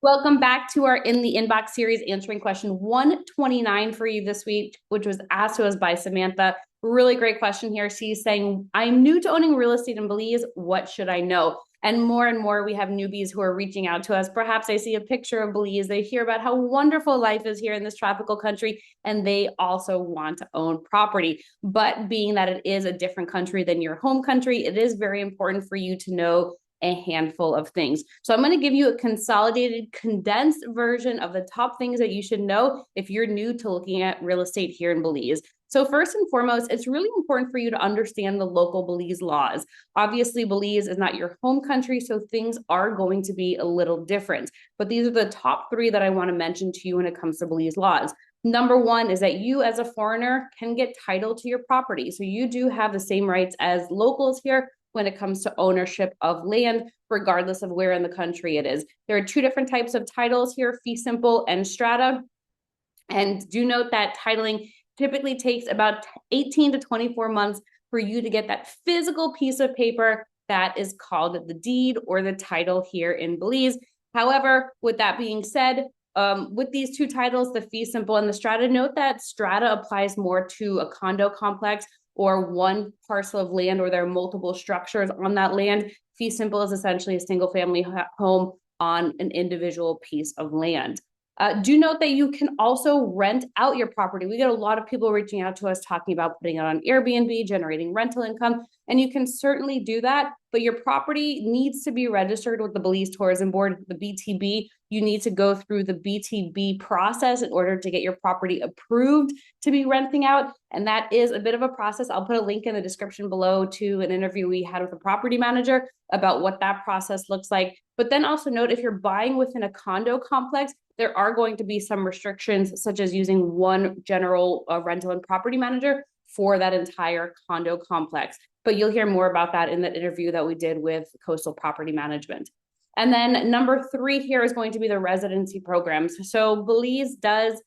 Welcome back to our In the Inbox series, answering question 129 for you this week, which was asked to us by Samantha. Really great question here. She's saying, I'm new to owning real estate in Belize. What should I know? And more, we have newbies who are reaching out to us. Perhaps they see a picture of Belize. They hear about how wonderful life is here in this tropical country, and they also want to own property. But being that it is a different country than your home country, it is very important for you to know a handful of things. So I'm going to give you a consolidated, condensed version of the top things that you should know if you're new to looking at real estate here in Belize. So first and foremost, it's really important for you to understand the local Belize laws. Obviously, Belize is not your home country, so things are going to be a little different. But these are the top three that I want to mention to you when it comes to Belize laws. Number one is that you as a foreigner can get title to your property. So you do have the same rights as locals here when it comes to ownership of land, regardless of where in the country it is. There are two different types of titles here, fee simple and strata. And do note that titling typically takes about 18 to 24 months for you to get that physical piece of paper that is called the deed or the title here in Belize. However, with that being said, with these two titles, the fee simple and the strata, note that strata applies more to a condo complex or one parcel of land, or there are multiple structures on that land. Fee simple is essentially a single family home on an individual piece of land. Do note that you can also rent out your property. We get a lot of people reaching out to us talking about putting it on Airbnb, generating rental income, and you can certainly do that, but your property needs to be registered with the Belize Tourism Board, the BTB. You need to go through the BTB process in order to get your property approved to be renting out, and that is a bit of a process. I'll put a link in the description below to an interview we had with a property manager about what that process looks like. But then also note, if you're buying within a condo complex, there are going to be some restrictions, such as using one general rental and property manager for that entire condo complex. But you'll hear more about that in the interview that we did with Coastal Property Management. And then number three here is going to be the residency programs. So Belize does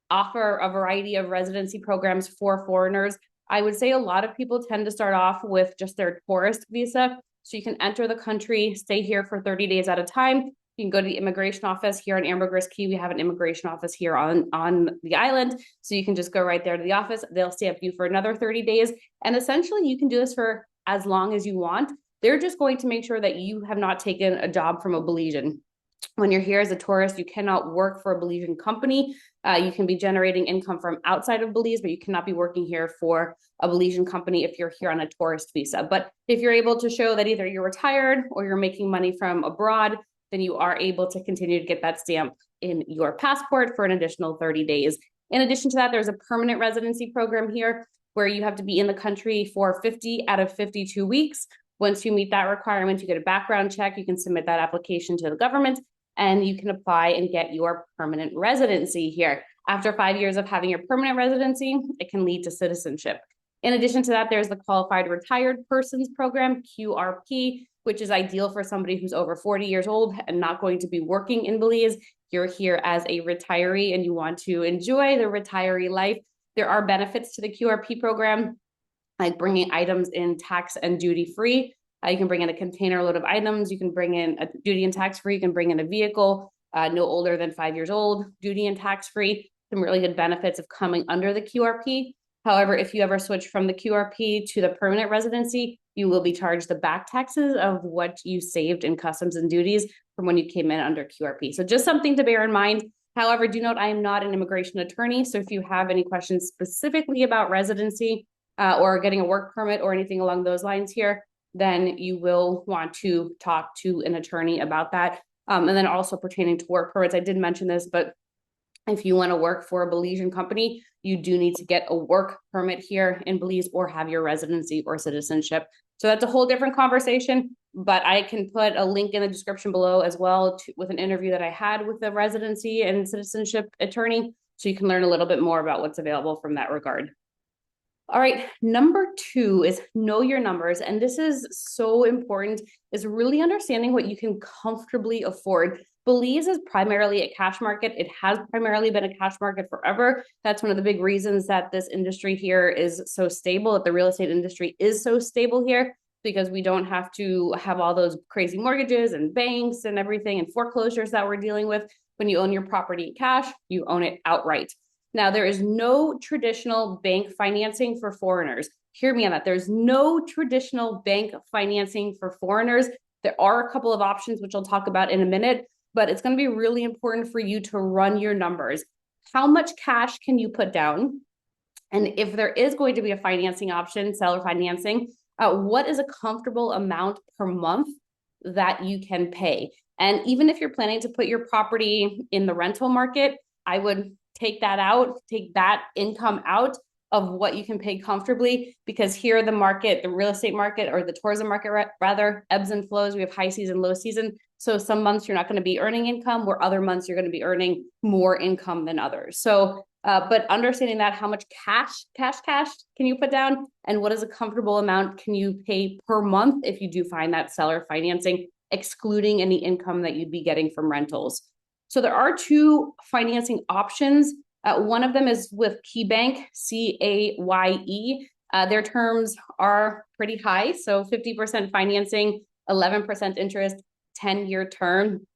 offer a variety of residency programs for foreigners. I would say a lot of people tend to start off with just their tourist visa. So you can enter the country, stay here for 30 days at a time. You can go to the immigration office here in Ambergris Caye. We have an immigration office here on the island. So you can just go right there to the office. They'll stamp you for another 30 days. And essentially you can do this for as long as you want. They're just going to make sure that you have not taken a job from a Belizean. When you're here as a tourist, you cannot work for a Belizean company. You can be generating income from outside of Belize, but you cannot be working here for a Belizean company if you're here on a tourist visa. But if you're able to show that either you're retired or you're making money from abroad, then you are able to continue to get that stamp in your passport for an additional 30 days. In addition to that, there's a permanent residency program here where you have to be in the country for 50 out of 52 weeks. Once you meet that requirement, you get a background check. You can submit that application to the government and you can apply and get your permanent residency here. After 5 years of having your permanent residency, it can lead to citizenship. In addition to that, there's the Qualified Retired Persons Program, QRP, which is ideal for somebody who's over 40 years old and not going to be working in Belize. You're here as a retiree and you want to enjoy the retiree life. There are benefits to the QRP program, like bringing items in tax and duty free. You can bring in a container load of items. You can bring in a duty and tax free. You can bring in a vehicle no older than 5 years old, duty and tax free. Some really good benefits of coming under the QRP. However, if you ever switch from the QRP to the permanent residency, you will be charged the back taxes of what you saved in customs and duties from when you came in under QRP. So just something to bear in mind. However, do note I am not an immigration attorney. So if you have any questions specifically about residency or getting a work permit or anything along those lines here, then you will want to talk to an attorney about that. And then also pertaining to work permits, I did mention this, but if you want to work for a Belizean company, you do need to get a work permit here in Belize or have your residency or citizenship. So that's a whole different conversation, but I can put a link in the description below as well with an interview that I had with the residency and citizenship attorney. So you can learn a little bit more about what's available from that regard. All right, number two is know your numbers. And this is so important, is really understanding what you can comfortably afford. Belize is primarily a cash market. It has primarily been a cash market forever. That's one of the big reasons that this industry here is so stable, that the real estate industry is so stable here, because we don't have to have all those crazy mortgages and banks and everything and foreclosures that we're dealing with. When you own your property cash, you own it outright. Now, there is no traditional bank financing for foreigners. Hear me on that. There's no traditional bank financing for foreigners. There are a couple of options, which I'll talk about in a minute, but it's going to be really important for you to run your numbers. How much cash can you put down? And if there is going to be a financing option, seller financing, what is a comfortable amount per month that you can pay? And even if you're planning to put your property in the rental market, I would take that income out of what you can pay comfortably, because here the market, the real estate market, or the tourism market rather, ebbs and flows. We have high season, low season. So some months you're not going to be earning income, where other months you're going to be earning more income than others. So, but understanding that, how much cash can you put down, and what is a comfortable amount can you pay per month if you do find that seller financing, excluding any income that you'd be getting from rentals. So there are two financing options. One of them is with KeyBank, C-A-Y-E. Their terms are pretty high. So 50% financing, 11% interest, 10-year term.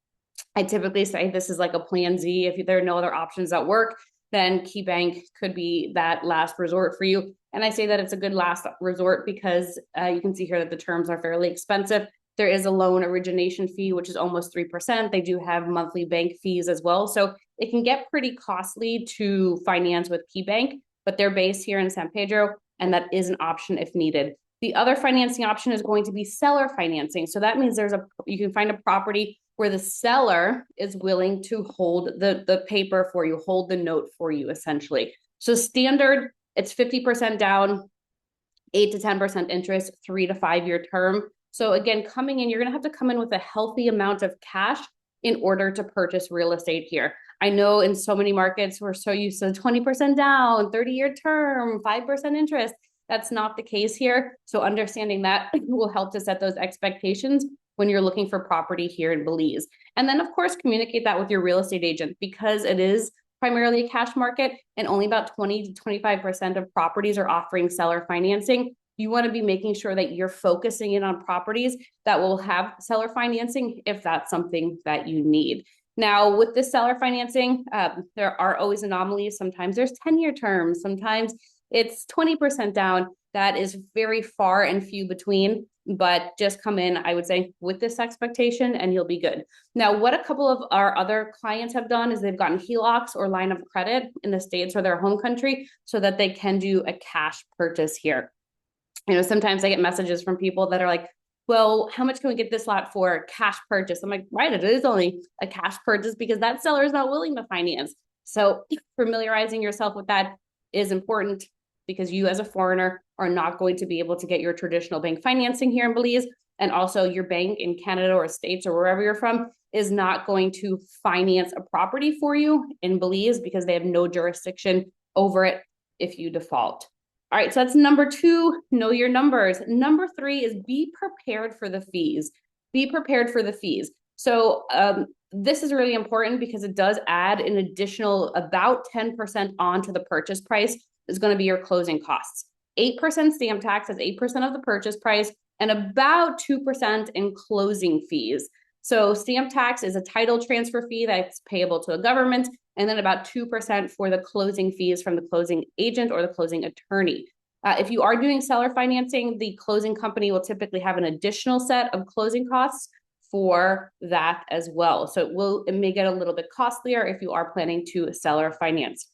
I typically say this is like a plan Z. If there are no other options that work, then KeyBank could be that last resort for you. And I say that it's a good last resort because you can see here that the terms are fairly expensive. There is a loan origination fee, which is almost 3%. They do have monthly bank fees as well. So it can get pretty costly to finance with KeyBank, but they're based here in San Pedro, and that is an option if needed. The other financing option is going to be seller financing. So that means you can find a property where the seller is willing to hold the paper for you, hold the note for you, essentially. So standard, it's 50% down, 8 to 10% interest, 3 to 5 year term. So again, coming in, you're going to have to come in with a healthy amount of cash in order to purchase real estate here. I know in so many markets, we're so used to 20% down, 30-year term, 5% interest. That's not the case here. So understanding that will help to set those expectations when you're looking for property here in Belize. And then, of course, communicate that with your real estate agent, because it is primarily a cash market and only about 20 to 25% of properties are offering seller financing. You want to be making sure that you're focusing in on properties that will have seller financing if that's something that you need. Now, with this seller financing, there are always anomalies. Sometimes there's 10-year terms. Sometimes it's 20% down. That is very far and few between, but just come in, I would say, with this expectation and you'll be good. Now, what a couple of our other clients have done is they've gotten HELOCs or line of credit in the States or their home country so that they can do a cash purchase here. You know, sometimes I get messages from people that are like, well, how much can we get this lot for cash purchase? I'm like, right, it is only a cash purchase because that seller is not willing to finance. So familiarizing yourself with that is important, because you as a foreigner are not going to be able to get your traditional bank financing here in Belize. And also your bank in Canada or States or wherever you're from is not going to finance a property for you in Belize because they have no jurisdiction over it if you default. All right, so that's number 2, know your numbers. Number 3 is be prepared for the fees. Be prepared for the fees. So this is really important because it does add an additional about 10% onto the purchase price is going to be your closing costs. 8% stamp tax is 8% of the purchase price, and about 2% in closing fees. So stamp tax is a title transfer fee that's payable to a government, and then about 2% for the closing fees from the closing agent or the closing attorney. If you are doing seller financing, the closing company will typically have an additional set of closing costs for that as well. So it may get a little bit costlier if you are planning to seller finance.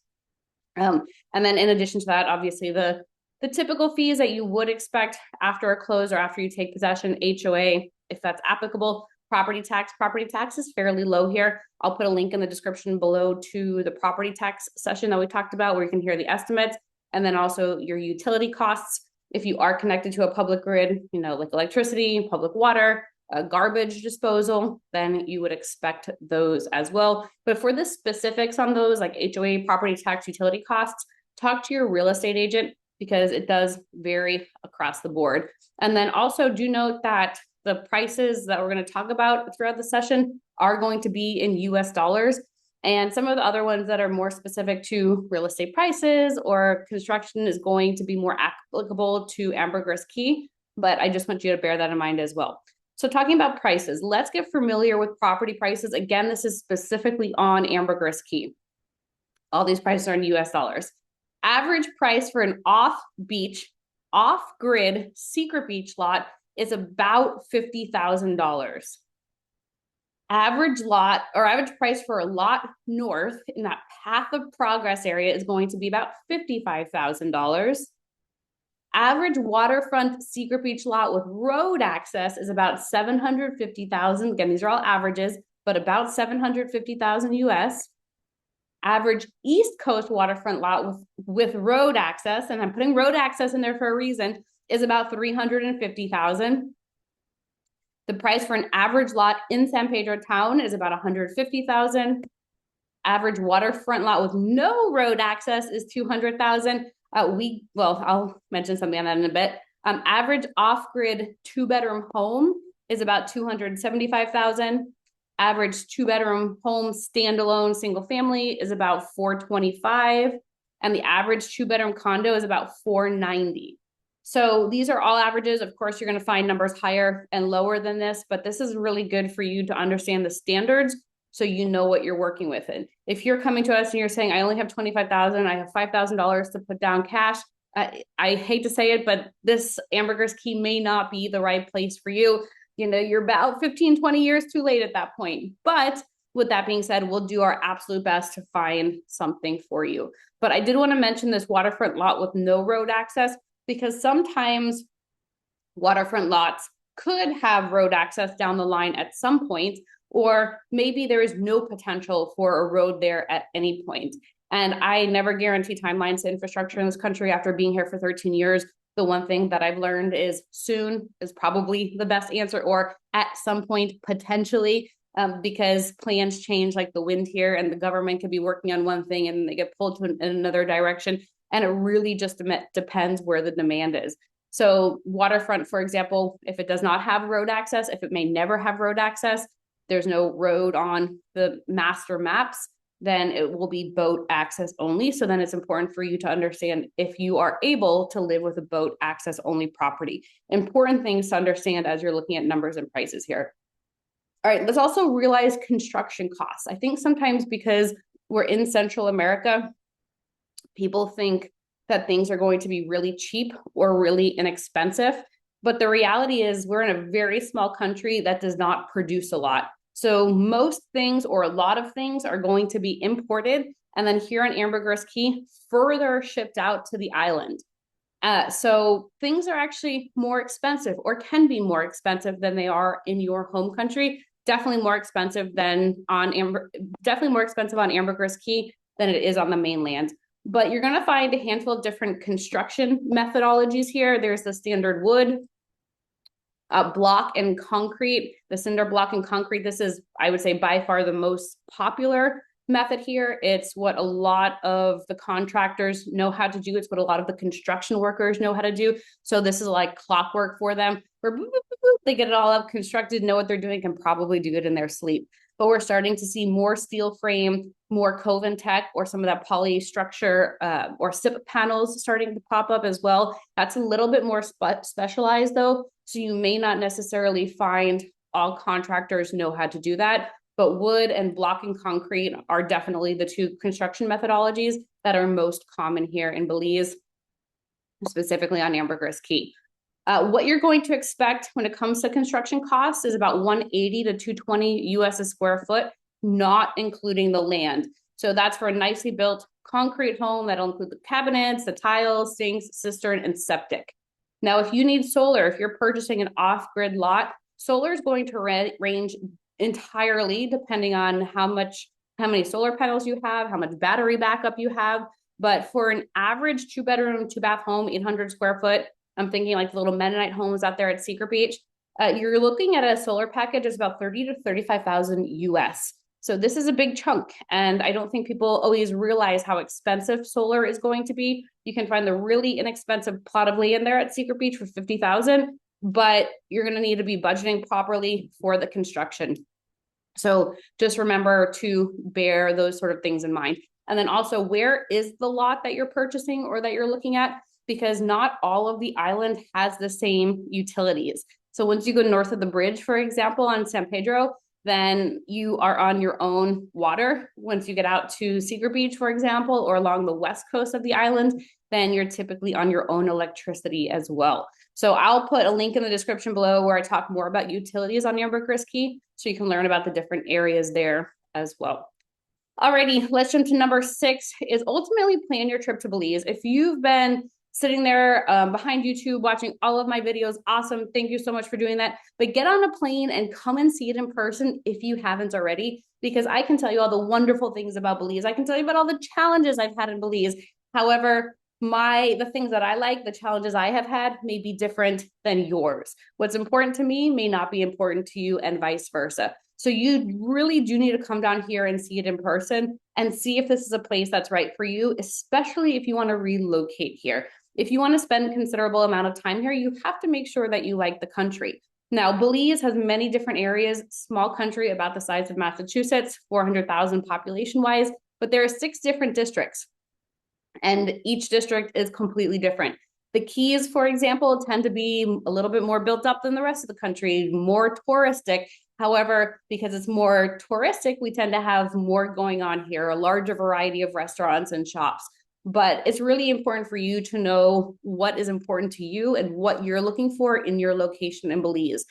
And then in addition to that, obviously the typical fees that you would expect after a close or after you take possession, HOA, if that's applicable. Property tax is fairly low here. I'll put a link in the description below to the property tax session that we talked about, where you can hear the estimates, and then also your utility costs. If you are connected to a public grid, you know, like electricity, public water, garbage disposal, then you would expect those as well. But for the specifics on those, like HOA, property tax, utility costs, talk to your real estate agent because it does vary across the board. And then also do note that the prices that we're going to talk about throughout the session are going to be in US dollars. And some of the other ones that are more specific to real estate prices or construction is going to be more applicable to Ambergris Caye. but I just want you to bear that in mind as well. So talking about prices, let's get familiar with property prices. Again, this is specifically on Ambergris Caye. All these prices are in US dollars. Average price for an off-beach, off-grid secret beach lot is about $50,000. Average lot or average price for a lot north in that Path of Progress area is going to be about $55,000. Average waterfront secret beach lot with road access is about $750,000. Again, these are all averages, but about $750,000 US. Average East Coast waterfront lot with road access, and I'm putting road access in there for a reason, is about $350,000. The price for an average lot in San Pedro town is about $150,000. Average waterfront lot with no road access is $200,000. I'll mention something on that in a bit. Average off-grid 2-bedroom home is about $275,000. Average 2-bedroom home standalone single family is about $425,000, and the average 2-bedroom condo is about $490,000. So these are all averages. Of course, you're going to find numbers higher and lower than this, but this is really good for you to understand the standards so you know what you're working with. And if you're coming to us and you're saying, I only have $25,000, I have $5,000 to put down cash, I hate to say it, but this Ambergris Caye may not be the right place for you. You know, you're about 15, 20 years too late at that point. But with that being said, we'll do our absolute best to find something for you. But I did want to mention this waterfront lot with no road access, because sometimes waterfront lots could have road access down the line at some point, or maybe there is no potential for a road there at any point. And I never guarantee timelines to infrastructure in this country. After being here for 13 years, the one thing that I've learned is soon is probably the best answer, or at some point potentially, because plans change like the wind here, and the government could be working on one thing and they get pulled in another direction. And it really just depends where the demand is. So waterfront, for example, if it does not have road access, if it may never have road access, there's no road on the master maps, then it will be boat access only. So then it's important for you to understand if you are able to live with a boat access only property. Important things to understand as you're looking at numbers and prices here. All right, let's also realize construction costs. I think sometimes because we're in Central America, people think that things are going to be really cheap or really inexpensive. But the reality is we're in a very small country that does not produce a lot. So most things, or a lot of things, are going to be imported, and then here in Ambergris Caye, further shipped out to the island. So things are actually more expensive, or can be more expensive than they are in your home country. Definitely more expensive on Ambergris Caye than it is on the mainland. But you're going to find a handful of different construction methodologies here. There's the standard wood, block and concrete, the cinder block and concrete. This is, I would say, by far the most popular method here. It's what a lot of the contractors know how to do. It's what a lot of the construction workers know how to do. So this is like clockwork for them, where boop, boop, boop, boop, they get it all up constructed, know what they're doing, can probably do it in their sleep. But we're starting to see more steel frame, more Coven tech, or some of that poly structure or SIP panels starting to pop up as well. That's a little bit more specialized though. So you may not necessarily find all contractors know how to do that, but wood and block and concrete are definitely the two construction methodologies that are most common here in Belize, specifically on Ambergris Caye. What you're going to expect when it comes to construction costs is about $180 to $220 US a square foot, not including the land. So that's for a nicely built concrete home that'll include the cabinets, the tiles, sinks, cistern, and septic. Now, if you need solar, if you're purchasing an off-grid lot, solar is going to range entirely depending on how many solar panels you have, how much battery backup you have. But for an average 2-bedroom, 2-bath home, 800 square foot, I'm thinking like the little Mennonite homes out there at Secret Beach, you're looking at a solar package is about $30,000 to $35,000 US. So this is a big chunk, and I don't think people always realize how expensive solar is going to be. You can find the really inexpensive plot of land there at Secret Beach for $50,000, but you're going to need to be budgeting properly for the construction. So just remember to bear those sort of things in mind. And then also, where is the lot that you're purchasing or that you're looking at? because not all of the island has the same utilities. So once you go north of the bridge, for example, on San Pedro, then you are on your own water. Once you get out to Secret Beach, for example, or along the west coast of the island, then you're typically on your own electricity as well. So I'll put a link in the description below where I talk more about utilities on Ambergris Caye, so you can learn about the different areas there as well. Alrighty, let's jump to number 6 is ultimately plan your trip to Belize. If you've been sitting there behind YouTube watching all of my videos, awesome. Thank you so much for doing that. But get on a plane and come and see it in person if you haven't already, because I can tell you all the wonderful things about Belize. I can tell you about all the challenges I've had in Belize. However, the things that I like, the challenges I have had may be different than yours. What's important to me may not be important to you, and vice versa. So you really do need to come down here and see it in person and see if this is a place that's right for you, especially if you want to relocate here. If you want to spend a considerable amount of time here, you have to make sure that you like the country. Now, Belize has many different areas, small country about the size of Massachusetts, 400,000 population-wise, but there are 6 different districts, and each district is completely different. The Keys, for example, tend to be a little bit more built up than the rest of the country, more touristic. However, because it's more touristic, we tend to have more going on here, a larger variety of restaurants and shops. But it's really important for you to know what is important to you and what you're looking for in your location in Belize.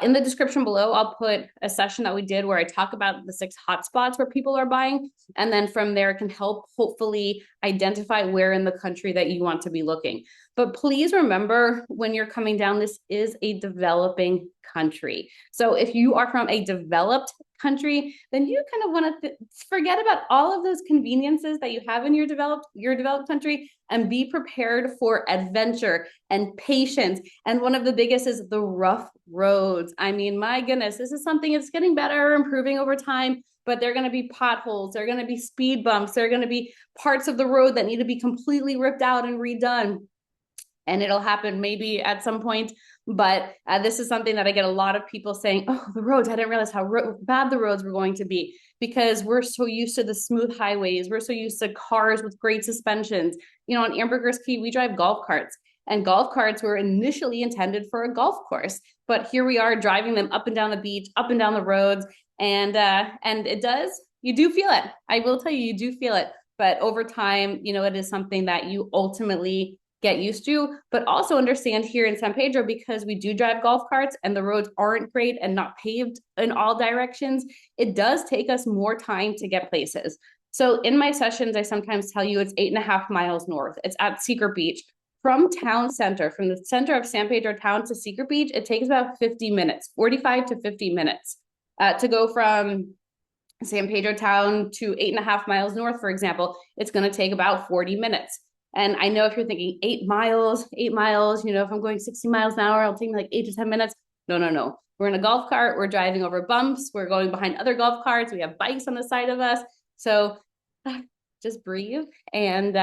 In the description below, I'll put a session that we did where I talk about the 6 hotspots where people are buying. And then from there, it can help hopefully identify where in the country that you want to be looking. But please remember, when you're coming down, this is a developing country. So if you are from a developed country, then you kind of want to forget about all of those conveniences that you have in your developed country and be prepared for adventure and patience. And one of the biggest is the rough roads. I mean, my goodness, this is something that's getting better, improving over time, but there are going to be potholes, there are going to be speed bumps, there are going to be parts of the road that need to be completely ripped out and redone. And it'll happen maybe at some point. But this is something that I get a lot of people saying, oh, the roads, I didn't realize how bad the roads were going to be, because we're so used to the smooth highways. We're so used to cars with great suspensions. You know, on Ambergris Caye, we drive golf carts, and golf carts were initially intended for a golf course. But here we are driving them up and down the beach, up and down the roads. And you do feel it. I will tell you, you do feel it. But over time, you know, it is something that you ultimately get used to, but also understand here in San Pedro, because we do drive golf carts and the roads aren't great and not paved in all directions, it does take us more time to get places. So in my sessions, I sometimes tell you it's 8.5 miles north. It's at Secret Beach. From town center, from the center of San Pedro town to Secret Beach, it takes about 50 minutes, 45 to 50 minutes to go from San Pedro town to 8.5 miles north, for example. It's going to take about 40 minutes. And I know if you're thinking 8 miles, you know, if I'm going 60 miles an hour, it'll take me like 8 to 10 minutes. No. We're in a golf cart. We're driving over bumps. We're going behind other golf carts. We have bikes on the side of us. So just breathe and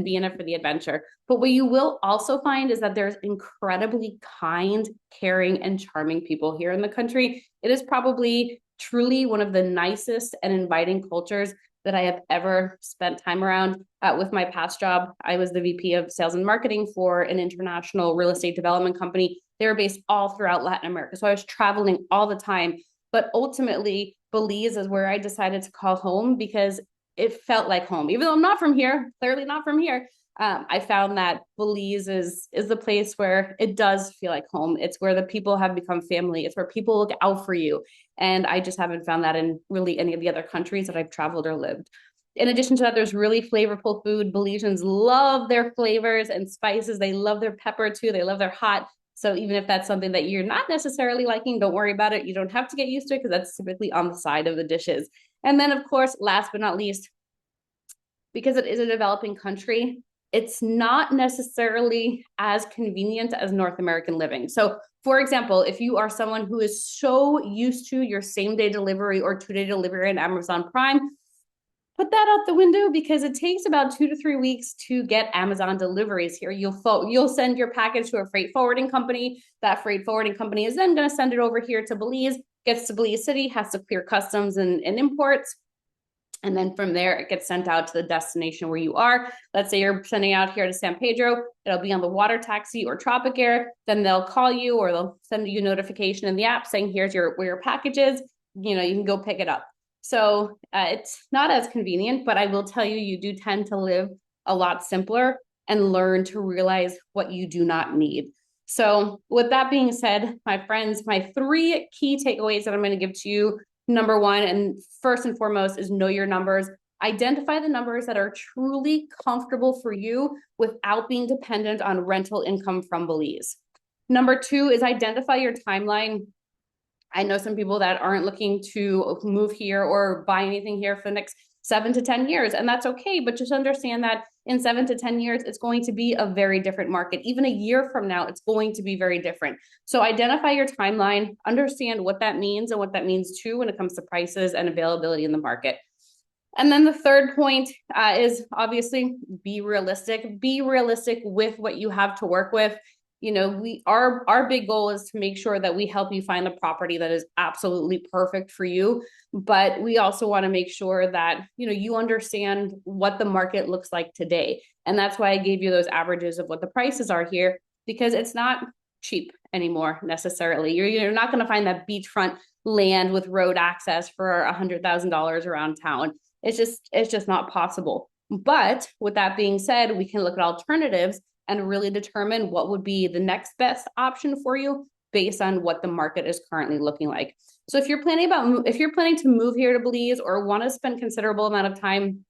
be in it for the adventure. But what you will also find is that there's incredibly kind, caring, and charming people here in the country. It is probably truly one of the nicest and inviting cultures that I have ever spent time around. With my past job, I was the VP of sales and marketing for an international real estate development company. They were based all throughout Latin America. So I was traveling all the time. But ultimately, Belize is where I decided to call home, because it felt like home. Even though I'm not from here, clearly not from here, I found that Belize is the place where it does feel like home. It's where the people have become family. It's where people look out for you. And I just haven't found that in really any of the other countries that I've traveled or lived. In addition to that, there's really flavorful food. Belizeans love their flavors and spices. They love their pepper too. They love their hot. So even if that's something that you're not necessarily liking, don't worry about it. You don't have to get used to it, because that's typically on the side of the dishes. And then, of course, last but not least, because it is a developing country, it's not necessarily as convenient as North American living. So, for example, if you are someone who is so used to your same-day delivery or 2-day delivery on Amazon Prime, put that out the window, because it takes about 2 to 3 weeks to get Amazon deliveries here. You'll send your package to a freight forwarding company. That freight forwarding company is then going to send it over here to Belize, gets to Belize City, has to clear customs and imports. And then from there, it gets sent out to the destination where you are. Let's say you're sending out here to San Pedro. It'll be on the water taxi or Tropic Air. Then they'll call you or they'll send you a notification in the app saying, here's where your package is. You know, you can go pick it up. So it's not as convenient, but I will tell you, you do tend to live a lot simpler and learn to realize what you do not need. So with that being said, my friends, my 3 key takeaways that I'm going to give to you. Number 1, and first and foremost, is know your numbers. Identify the numbers that are truly comfortable for you without being dependent on rental income from Belize. Number 2 is identify your timeline. I know some people that aren't looking to move here or buy anything here for the next 7 to 10 years, and that's okay, but just understand that in 7 to 10 years, it's going to be a very different market. Even a year from now, it's going to be very different. So identify your timeline, understand what that means and what that means too when it comes to prices and availability in the market. And then the third point is obviously be realistic. Be realistic with what you have to work with. You know, our big goal is to make sure that we help you find the property that is absolutely perfect for you. But we also want to make sure that, you know, you understand what the market looks like today. And that's why I gave you those averages of what the prices are here, because it's not cheap anymore necessarily. You're not going to find that beachfront land with road access for $100,000 around town. It's just not possible. But with that being said, we can look at alternatives and really determine what would be the next best option for you based on what the market is currently looking like. So if you're planning to move here to Belize or want to spend considerable amount of time,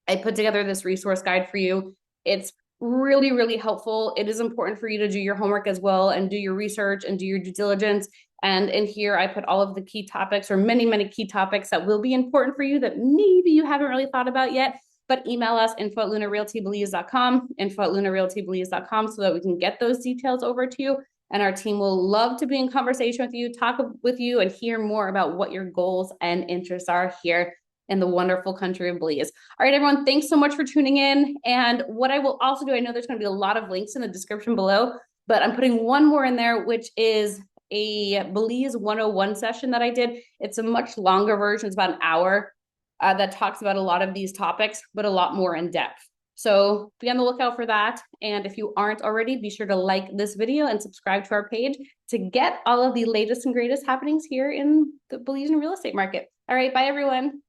I put together this resource guide for you. It's really, really helpful. It is important for you to do your homework as well and do your research and do your due diligence. And in here, I put all of the key topics or many, many key topics that will be important for you that maybe you haven't really thought about yet. But email us info@lunarealtybelize.com, info@lunarealtybelize.com, so that we can get those details over to you. And our team will love to be in conversation with you, talk with you, and hear more about what your goals and interests are here in the wonderful country of Belize. All right, everyone, thanks so much for tuning in. And what I will also do, I know there's going to be a lot of links in the description below, but I'm putting one more in there, which is a Belize 101 session that I did. It's a much longer version. It's about an hour. That talks about a lot of these topics, but a lot more in depth. So be on the lookout for that. And if you aren't already, be sure to like this video and subscribe to our page to get all of the latest and greatest happenings here in the Belizean real estate market. All right, bye everyone.